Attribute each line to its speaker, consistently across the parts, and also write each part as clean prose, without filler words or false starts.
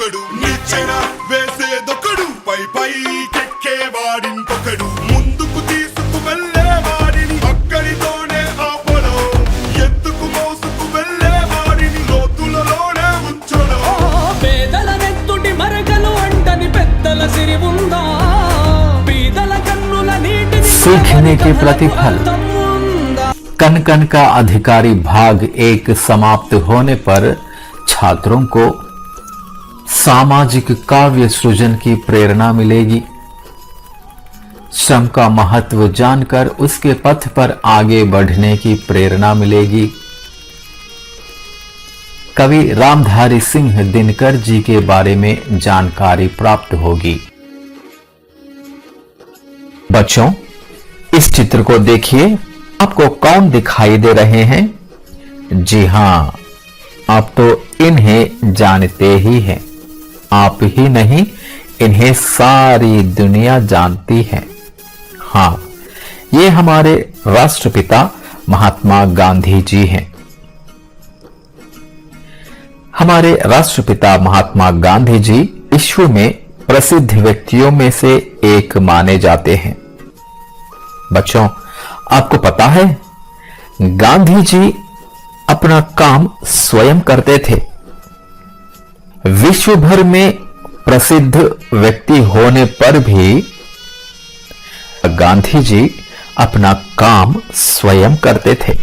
Speaker 1: ఒకడు నిచ్చెన వేసేదొకడు పై పై కెక్కేవాడింకొకడు ముందుకు తీసుకు వెళ్ళేవాడిని అక్కడితోనే ఆపడం ఎత్తుకు మోసుకు వెళ్ళేవాడిని లోతులలోనే ఉంచడం
Speaker 2: పేదల నెత్తుటి మరకలు అంటని పెద్దల సిరి ఉందా పేదల కన్నుల నీటిని
Speaker 3: सीखने के प्रतिफल। कन कन का अधिकारी भाग 1 समाप्त होने पर छात्रों को सामाजिक काव्य सृजन की प्रेरणा मिलेगी। श्रम का महत्व जानकर उसके पथ पर आगे बढ़ने की प्रेरणा मिलेगी। कवि रामधारी सिंह दिनकर जी के बारे में जानकारी प्राप्त होगी। बच्चों, इस चित्र को देखिए, आपको कौन दिखाई दे रहे हैं? जी हां, आप तो इन्हें जानते ही हैं। आप ही नहीं, इन्हें सारी दुनिया जानती है। हां, ये हमारे राष्ट्रपिता महात्मा गांधी जी हैं। हमारे राष्ट्रपिता महात्मा गांधी जी विश्व में प्रसिद्ध व्यक्तियों में से एक माने जाते हैं। बच्चों, आपको पता है गांधी जी अपना काम स्वयं करते थे। विश्व भर में प्रसिद्ध व्यक्ति होने पर भी गांधी जी अपना काम स्वयं करते थे।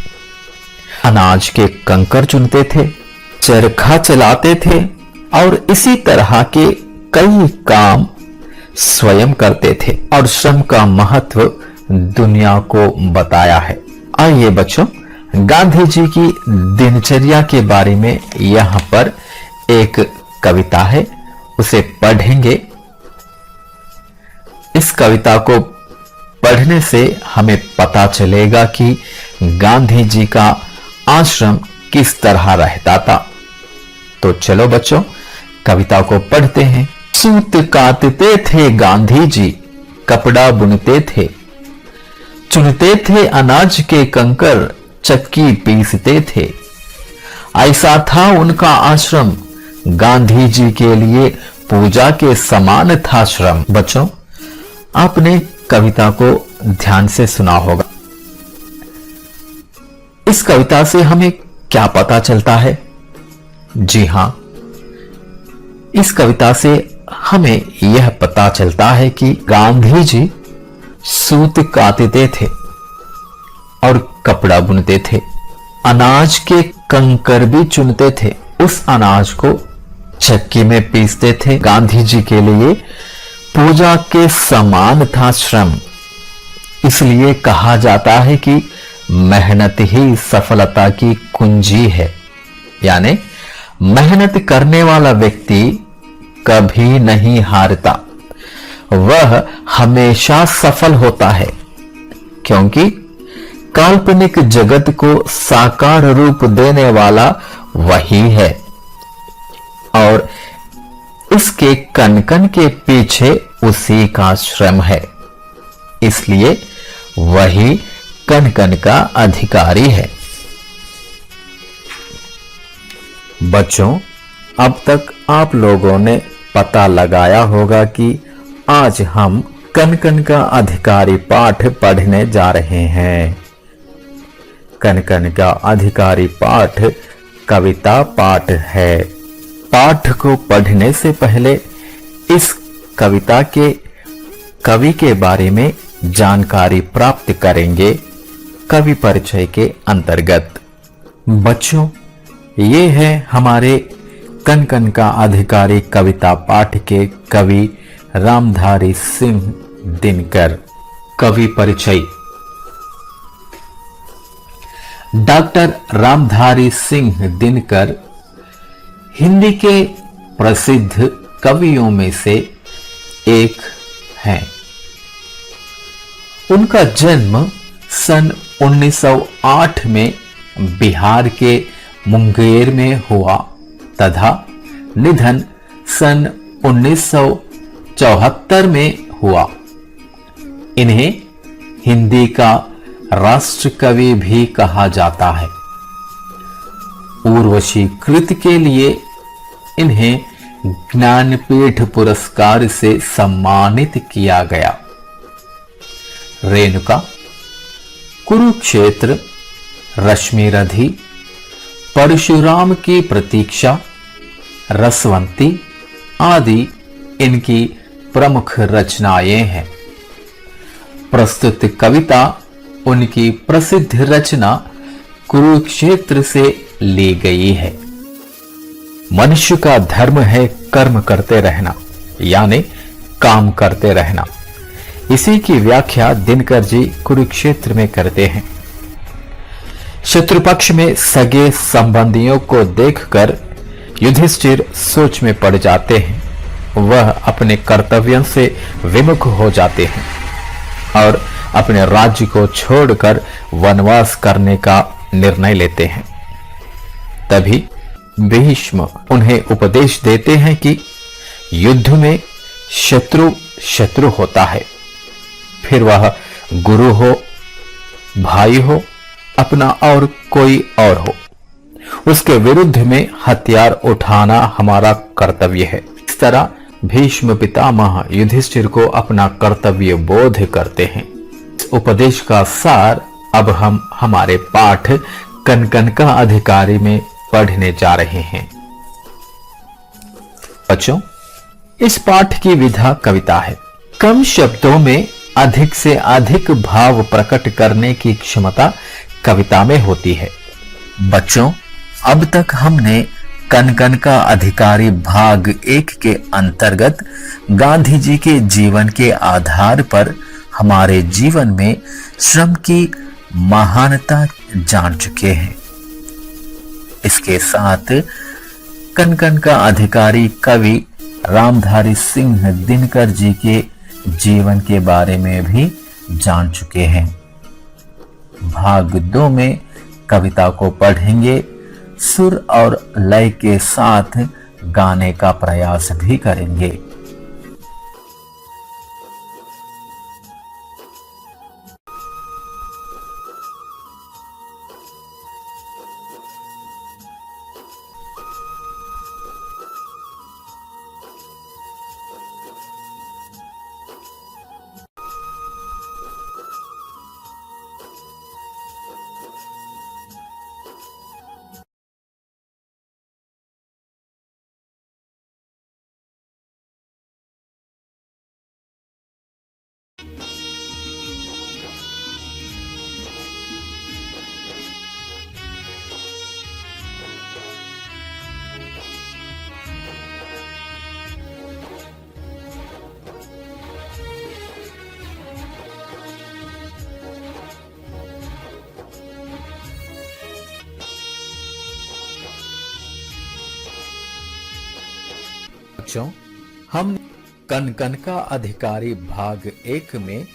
Speaker 3: अनाज के कंकर चुनते थे, चरखा चलाते थे और इसी तरह के कई काम स्वयं करते थे और श्रम का महत्व दुनिया को बताया है। आइए बच्चों, गांधी जी की दिनचर्या के बारे में यहां पर एक कविता है, उसे पढ़ेंगे। इस कविता को पढ़ने से हमें पता चलेगा कि गांधी जी का आश्रम किस तरह रहता था। तो चलो बच्चों, कविता को पढ़ते हैं। सूत काटते थे गांधी जी, कपड़ा बुनते थे, चुनते थे अनाज के कंकर, चक्की पीसते थे। ऐसा था उनका आश्रम, गांधी जी के लिए पूजा के समान था श्रम। बच्चों, आपने कविता को ध्यान से सुना होगा। इस कविता से हमें क्या पता चलता है? जी हां, इस कविता से हमें यह पता चलता है कि गांधी जी सूत काटते थे और कपड़ा बुनते थे, अनाज के कंकर भी चुनते थे, उस अनाज को चक्की में पीसते थे। गांधी जी के लिए पूजा के समान था श्रम। इसलिए कहा जाता है कि मेहनत ही सफलता की कुंजी है। यानी मेहनत करने वाला व्यक्ति कभी नहीं हारता, वह हमेशा सफल होता है, क्योंकि काल्पनिक जगत को साकार रूप देने वाला वही है और इसके कण कण के पीछे उसी का श्रम है। इसलिए वही कण कण का अधिकारी है। बच्चों, अब तक आप लोगों ने पता लगाया होगा कि आज हम कण कण का अधिकारी पाठ पढ़ने जा रहे हैं। कण कण का अधिकारी पाठ कविता पाठ है। पाठ को पढ़ने से पहले इस कविता के कवि के बारे में जानकारी प्राप्त करेंगे कवि परिचय के अंतर्गत। बच्चों, ये है हमारे कण कण का अधिकारी कविता पाठ के कवि रामधारी सिंह दिनकर। कवि परिचय। डॉक्टर रामधारी सिंह दिनकर हिंदी के प्रसिद्ध कवियों में से एक हैं। उनका जन्म सन 1908 में बिहार के मुंगेर में हुआ तथा निधन सन 1974 में हुआ। इन्हें हिंदी का राष्ट्र कवि भी कहा जाता है। उर्वशी कृत के लिए इन्हें ज्ञानपीठ पुरस्कार से सम्मानित किया गया। रेणुका, कुरुक्षेत्र, रश्मिरथी, परशुराम की प्रतीक्षा, रसवंती आदि इनकी प्रमुख रचनाएं हैं। प्रस्तुत कविता उनकी प्रसिद्ध रचना कुरुक्षेत्र से ली गई है। मनुष्य का धर्म है कर्म करते रहना, यानी काम करते रहना। इसी की व्याख्या दिनकर जी कुरुक्षेत्र में करते हैं। शत्रु पक्ष में सगे संबंधियों को देखकर युधिष्ठिर सोच में पड़ जाते हैं। वह अपने कर्तव्यों से विमुख हो जाते हैं और अपने राज्य को छोड़कर वनवास करने का निर्णय लेते हैं। तभी भीष्म उन्हें उपदेश देते हैं कि युद्ध में शत्रु शत्रु होता है, फिर वह गुरु हो, भाई हो, अपना और कोई और हो, उसके विरुद्ध में हथियार उठाना हमारा कर्तव्य है। इस तरह भीष्म पितामह युधिष्ठिर को अपना कर्तव्य बोध करते हैं। इस उपदेश का सार अब हम हमारे पाठ कनकनका अधिकारी में पढ़ने जा रहे हैं। बच्चों, इस पाठ की विधा कविता है। कम शब्दों में अधिक से अधिक भाव प्रकट करने की क्षमता कविता में होती है। बच्चों, अब तक हमने कनकनका अधिकारी भाग 1 के अंतर्गत गांधी जी के जीवन के आधार पर हमारे जीवन में श्रम की महानता जान चुके हैं। इसके साथ कनकनका अधिकारी कवि रामधारी सिंह दिनकर जी के जीवन के बारे में भी जान चुके हैं। भाग 2 में कविता को पढ़ेंगे, सुर और लय के साथ गाने का प्रयास भी करेंगे। बच्चों, हम कनकनका अधिकारी भाग 1 में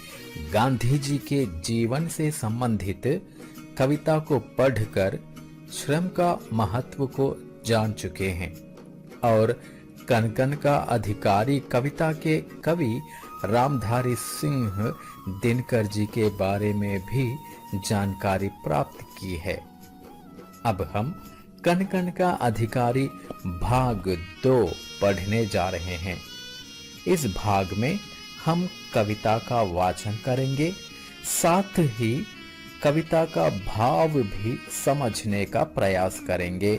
Speaker 3: गांधी जी के जीवन से संबंधित कविता को पढ़कर श्रम का महत्व को जान चुके हैं और कनकनका अधिकारी कविता के कवि रामधारी सिंह दिनकर जी के बारे में भी जानकारी प्राप्त की है। अब हम कनकनका अधिकारी भाग 2 पढ़ने जा रहे हैं। इस भाग में हम कविता का वाचन करेंगे, साथ ही कविता का भाव भी समझने का प्रयास करेंगे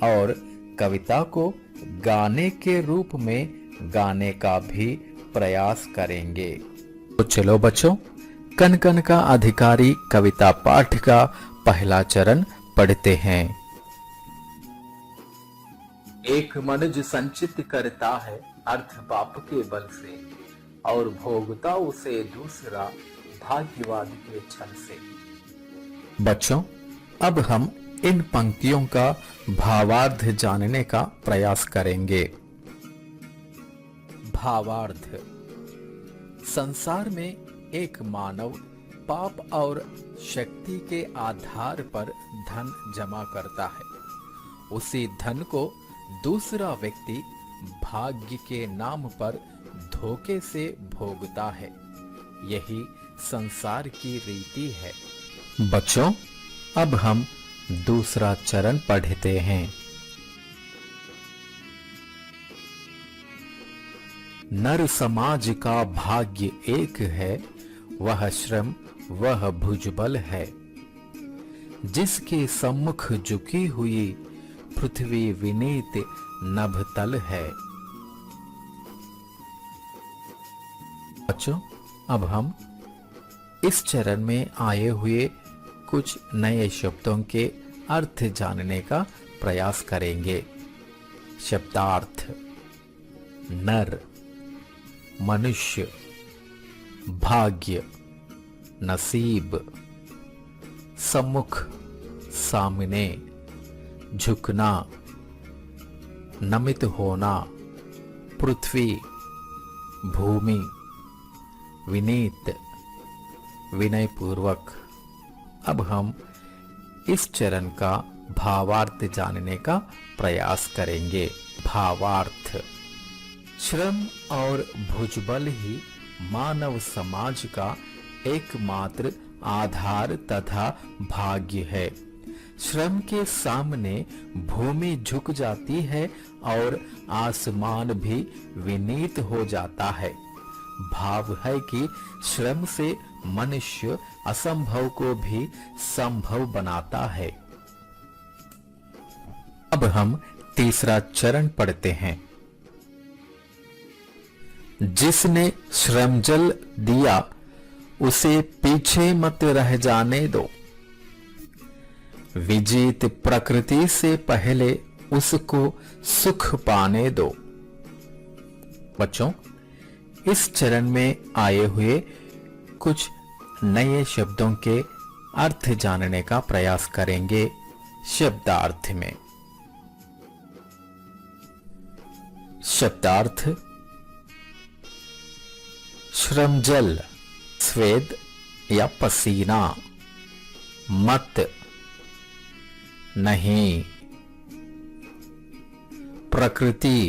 Speaker 3: और कविता को गाने के रूप में गाने का भी प्रयास करेंगे। तो चलो बच्चों, कनकनका अधिकारी कविता पाठ का पहला चरण पढ़ते हैं। एक मनुज संचित करता है अर्थ पाप के बल से और भोगता उसे दूसरा भाग्यवाद के छल से। बच्चों, अब हम इन पंक्तियों का भावार्थ जानने का प्रयास करेंगे। भावार्थ। संसार में एक मानव पाप और शक्ति के आधार पर धन जमा करता है। उसी धन को दूसरा व्यक्ति भाग्य के नाम पर धोखे से भोगता है। यही संसार की रीति है। बच्चों, अब हम दूसरा चरण पढ़ते हैं। नर समाज का भाग्य एक है, वह श्रम वह भुजबल है। जिसके सम्मुख झुकी हुई पृथ्वी विनीत नभतल है। बच्चों, अब हम इस चरण में आए हुए कुछ नए शब्दों के अर्थ जानने का प्रयास करेंगे। शब्दार्थ: नर, मनुष्य, भाग्य, नसीब, सम्मुख, सामने, झुकना, नमित होना, पृथ्वी, भूमि, विनीत, विनयपूर्वक। अब हम इस चरण का भावार्थ जानने का प्रयास करेंगे। भावार्थ: श्रम और भुजबल ही मानव समाज का एकमात्र आधार तथा भाग्य है। श्रम के सामने भूमि झुक जाती है और आसमान भी विनीत हो जाता है। भाव है कि श्रम से मनुष्य असंभव को भी संभव बनाता है। अब हम तीसरा चरण पढ़ते हैं। जिसने श्रम जल दिया उसे पीछे मत रह जाने दो। विजित प्रकृति से पहले उसको सुख पाने दो। बच्चों, इस चरण में आए हुए कुछ नए शब्दों के अर्थ जानने का प्रयास करेंगे। शब्दार्थ में शब्दार्थ: श्रमजल, स्वेद या पसीना। मत, नहीं। प्रकृति,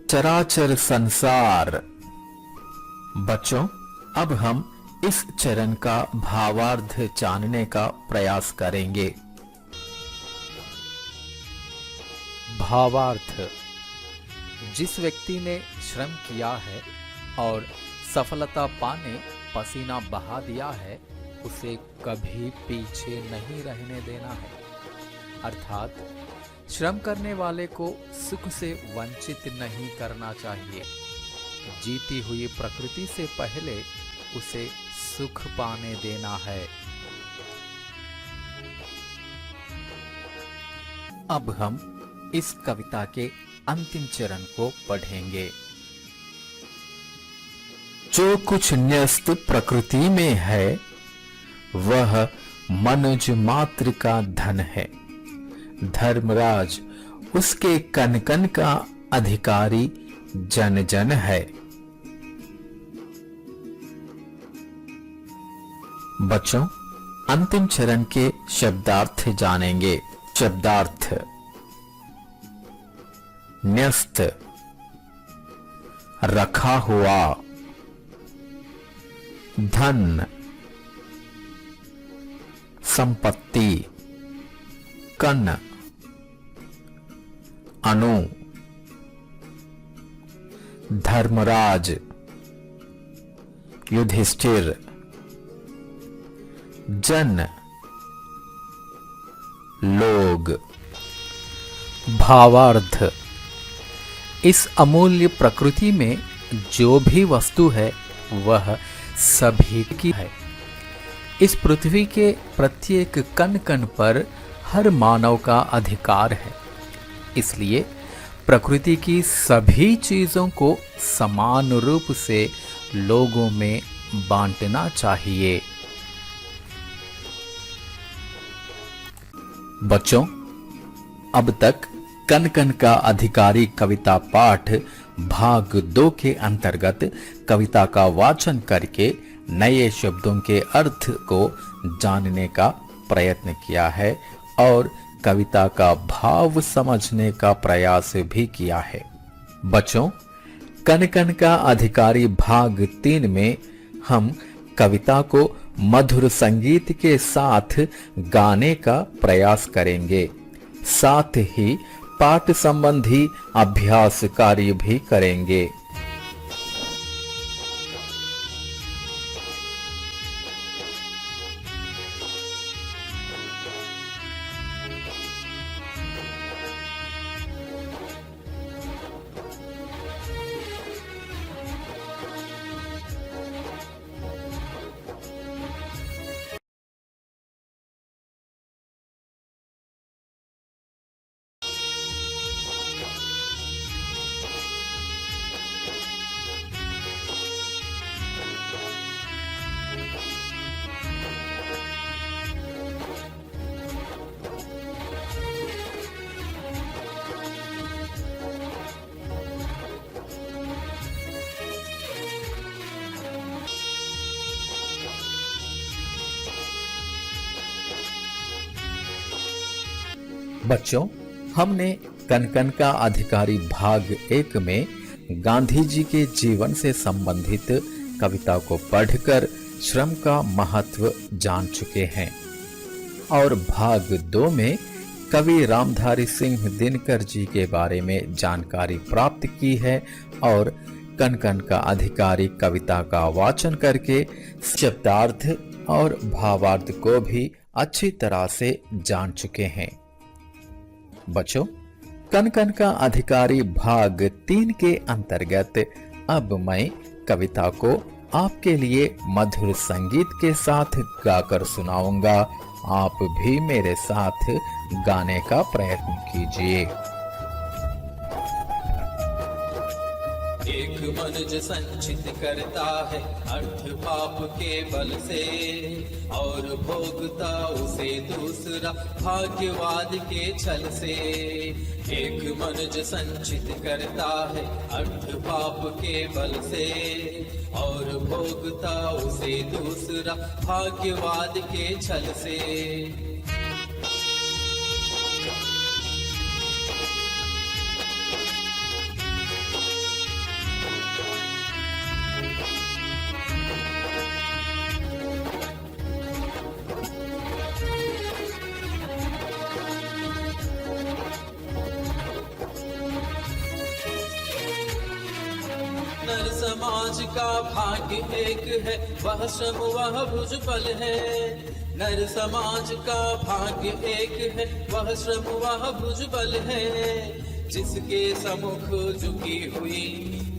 Speaker 3: चराचर संसार। बच्चों, अब हम इस चरण का भावार्थ जानने का प्रयास करेंगे।
Speaker 4: भावार्थ: जिस व्यक्ति ने श्रम किया है और सफलता पाने पसीना बहा दिया है, उसे कभी पीछे नहीं रहने देना है। अर्थात श्रम करने वाले को सुख से वंचित नहीं करना चाहिए। जीती हुई प्रकृति से पहले उसे सुख पाने देना है।
Speaker 3: अब हम इस कविता के अंतिम चरण को पढ़ेंगे। जो कुछ न्यस्त प्रकृति में है वह मनुज मात्र का धन है। धर्मराज उसके कन कन का अधिकारी जन जन है। बच्चों, अंतिम चरण के शब्दार्थ जानेंगे। शब्दार्थ: न्यस्त, रखा हुआ। धन, संपत्ति। कन, अनु। धर्मराज, युधिष्ठिर। जन, लोग।
Speaker 4: भावार्थ: इस अमूल्य प्रकृति में जो भी वस्तु है वह सभी की है। इस पृथ्वी के प्रत्येक कण कण पर हर मानव का अधिकार है। इसलिए प्रकृति की सभी चीजों को समान रूप से लोगों में बांटना चाहिए।
Speaker 3: बच्चों, अब तक कन कन का अधिकारी कविता पाठ भाग 2 के अंतर्गत कविता का वाचन करके नए शब्दों के अर्थ को जानने का प्रयत्न किया है और कविता का भाव समझने का प्रयास भी किया है। बच्चों, कन कन का अधिकारी भाग 3 में हम कविता को मधुर संगीत के साथ गाने का प्रयास करेंगे। साथ ही पाठ संबंधी अभ्यास कार्य भी करेंगे। बच्चों, हमने कनकन का अधिकारी भाग 1 में गांधी जी के जीवन से संबंधित कविता को पढ़कर श्रम का महत्व जान चुके हैं और भाग 2 में कवि रामधारी सिंह दिनकर जी के बारे में जानकारी प्राप्त की है और कनकन का अधिकारी कविता का वाचन करके शब्दार्थ और भावार्थ को भी अच्छी तरह से जान चुके हैं। बच्चों, कनकन का अधिकारी भाग 3 के अंतर्गत अब मैं कविता को आपके लिए मधुर संगीत के साथ गाकर सुनाऊंगा। आप भी मेरे साथ गाने का प्रयत्न कीजिए।
Speaker 2: एक मनुज संचित करता है अर्थ पाप के बल से और भोगता उसे दूसरा भाग्यवाद के छल से। एक मनुज संचित करता है अर्थ पाप के बल से और भोगता उसे दूसरा भाग्यवाद के छल से। नर समाज का भाग्य एक है, वह श्रम वह भुजबल है। नर समाज का भाग्य एक है, वह श्रम वह भुजबल है। जिसके सम्मुख झुकी हुई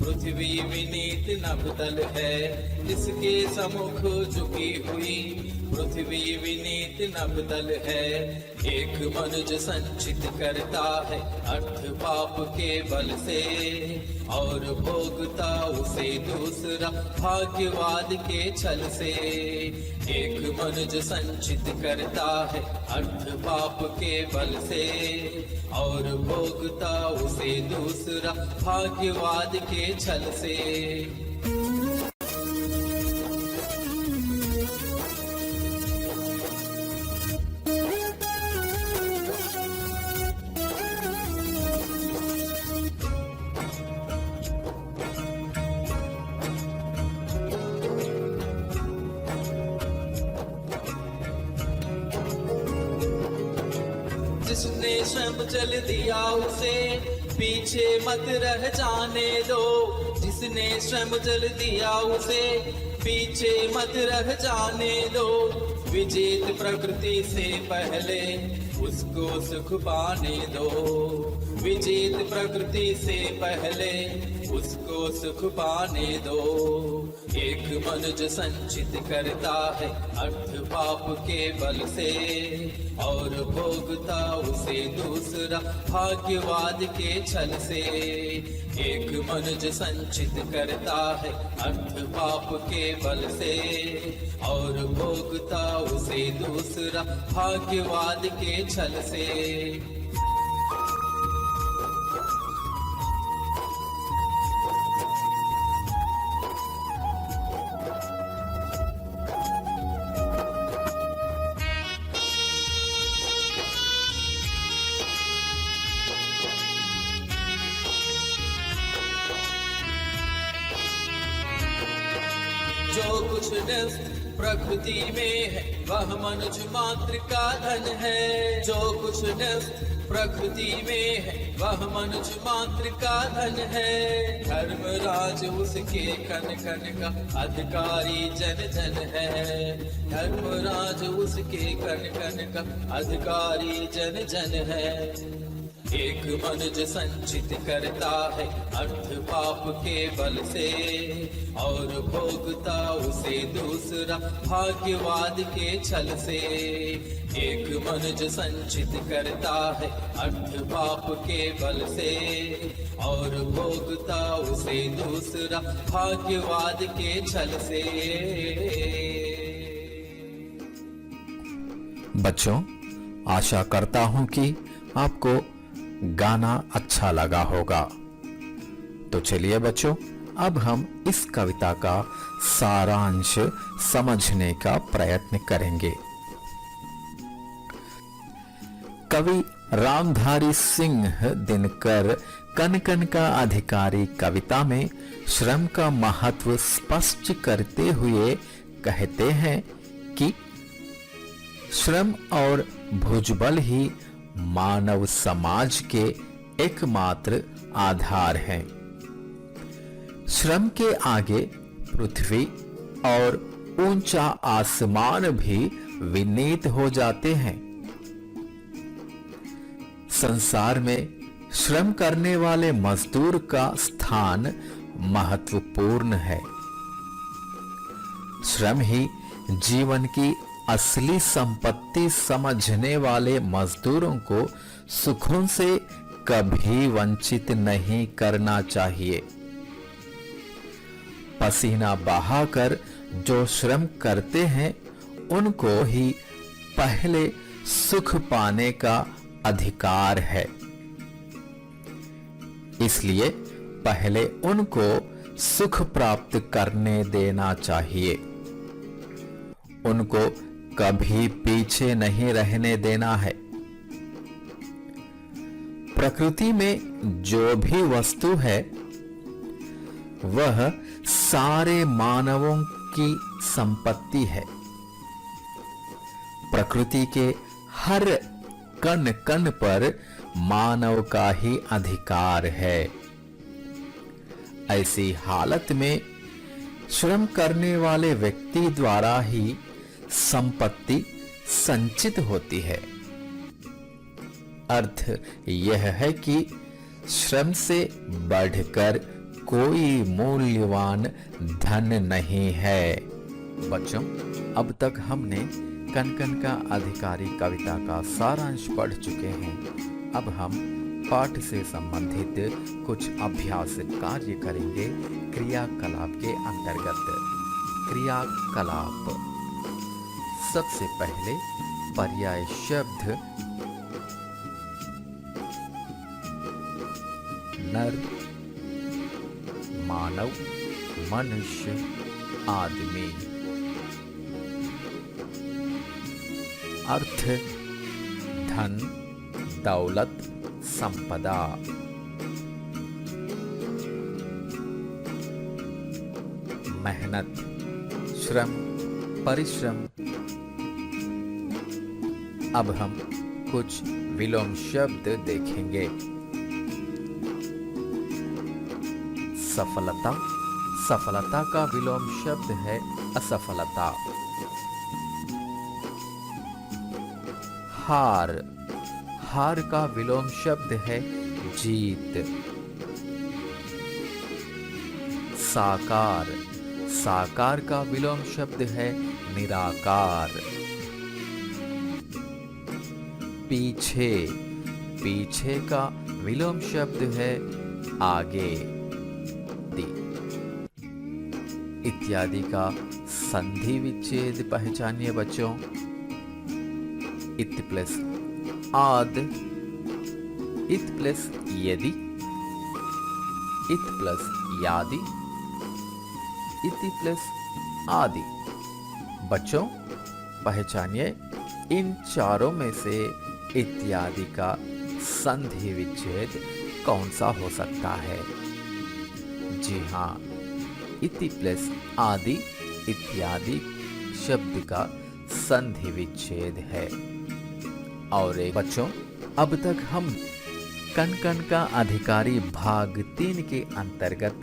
Speaker 2: पृथ्वी विनीत नभदल है। जिसके सम्मुख झुकी हुई पृथ्वी विनीत नभदल है। एक मनुज संचित करता है अर्थ पाप के बल से और भोगता उसे दूसरा भाग्यवाद के छल से। एक मनुज संचित करता है अर्थ पाप के बल से और भोगता उसे दूसरा भाग्यवाद के छल से। जिसने श्रम जल दिया उसे पीछे मत रह जाने दो। जिसने श्रम जल दिया उसे पीछे मत रह जाने दो। विजेत प्रकृति से पहले उसको सुख पाने दो। विजेत प्रकृति से पहले उसको सुख पाने दो। एक मनुज संचित करता है अर्थ पाप के बल से और भोगता उसे दूसरा भाग्यवाद के छल से। एक मनुज संचित करता है अर्थ पाप के बल से और भोगता उसे दूसरा भाग्यवाद के छल से। जो कुछ नष्ट प्रकृति में है वह मनुष्य मात्र का धन है। जो कुछ नष्ट प्रकृति में है वह मनुष्य मात्र का धन है। धर्मराज उसके कन कन का अधिकारी जन जन है। धर्मराज उसके कन कन का अधिकारी जन जन है। एक मनुज संचित करता है अर्थ पाप के बल से और भोगता उसे दूसरा भाग्यवाद के छल से। एक मनुज संचित करता है अर्थ पाप के बल से और भोगता उसे दूसरा भाग्यवाद के छल से।
Speaker 3: बच्चों, आशा करता हूं कि आपको गाना अच्छा लगा होगा। तो चलिए बच्चों, अब हम इस कविता का सारांश समझने का प्रयत्न करेंगे। कवि रामधारी सिंह दिनकर कन कन का अधिकारी कविता में श्रम का महत्व स्पष्ट करते हुए कहते हैं कि श्रम और भुजबल ही मानव समाज के एकमात्र आधार हैं। श्रम के आगे पृथ्वी और ऊंचा आसमान भी विनीत हो जाते हैं। संसार में श्रम करने वाले मजदूर का स्थान महत्वपूर्ण है। श्रम ही जीवन की असली संपत्ति समझने वाले मजदूरों को सुखों से कभी वंचित नहीं करना चाहिए। पसीना बहाकर जो श्रम करते हैं उनको ही पहले सुख पाने का अधिकार है। इसलिए पहले उनको सुख प्राप्त करने देना चाहिए। उनको कभी पीछे नहीं रहने देना है। प्रकृति में जो भी वस्तु है वह सारे मानवों की संपत्ति है। प्रकृति के हर कण कण पर मानव का ही अधिकार है। ऐसी हालत में श्रम करने वाले व्यक्ति द्वारा ही संपत्ति संचित होती है। अर्थ यह है कि श्रम से बढ़कर कोई मूल्यवान धन नहीं है।
Speaker 4: बच्चों, अब तक हमने कन कन का अधिकारी कविता का सारांश पढ़ चुके हैं। अब हम पाठ से संबंधित कुछ अभ्यास कार्य करेंगे क्रियाकलाप के अंतर्गत। क्रियाकलाप, सबसे पहले पर्याय शब्द नर, मानव, मनुष्य, आदमी। अर्थ धन, दौलत, संपदा। मेहनत, श्रम, परिश्रम। अब हम कुछ विलोम शब्द देखेंगे। सफलता, सफलता का विलोम शब्द है असफलता। हार, हार का विलोम शब्द है जीत। साकार, साकार का विलोम शब्द है निराकार। पीछे, पीछे का विलोम शब्द है आगे। इत्यादि का संधि विच्छेद पहचानिए बच्चों। इत प्लस आद, इत प्लस यदि, इत प्लस यादि, इति प्लस आदि। बच्चों, पहचानिए इन चारों में से इत्यादि का संधि विच्छेद कौन सा हो सकता है? जी हाँ, इति प्लस आदि इत्यादि शब्द का संधि विच्छेद है। और एक बच्चों, अब तक हम कन कन का अधिकारी भाग 3 के अंतर्गत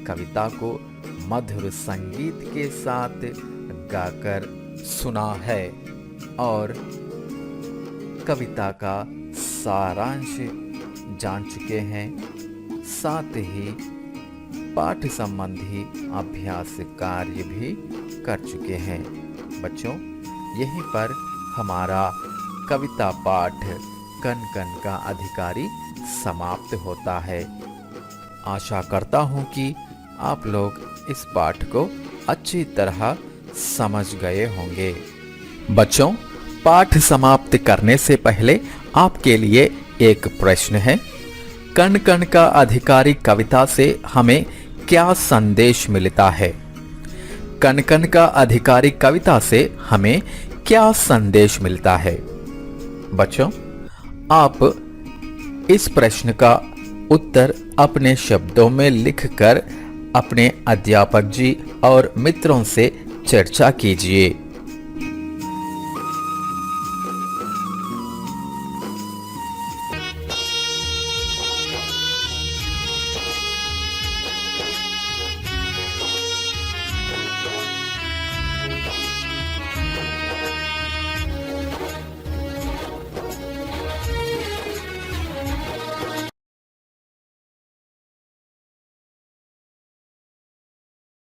Speaker 4: कविता को मधुर संगीत के साथ गाकर सुना है और कविता का सारांश जान चुके हैं। साथ ही पाठ संबंधी अभ्यास कार्य भी कर चुके हैं। बच्चों, यहीं पर हमारा कविता पाठ कन कन का अधिकारी समाप्त होता है। आशा करता हूं कि आप लोग इस पाठ को अच्छी तरह समझ गए होंगे। बच्चों, पाठ समाप्त करने से पहले आपके लिए एक प्रश्न है। कन कन का अधिकारी कविता से हमें क्या संदेश मिलता है? कन कन का अधिकारी कविता से हमें क्या संदेश मिलता है? बच्चों,
Speaker 3: आप इस प्रश्न का उत्तर अपने शब्दों में लिखकर अपने अध्यापक जी और मित्रों से चर्चा कीजिए।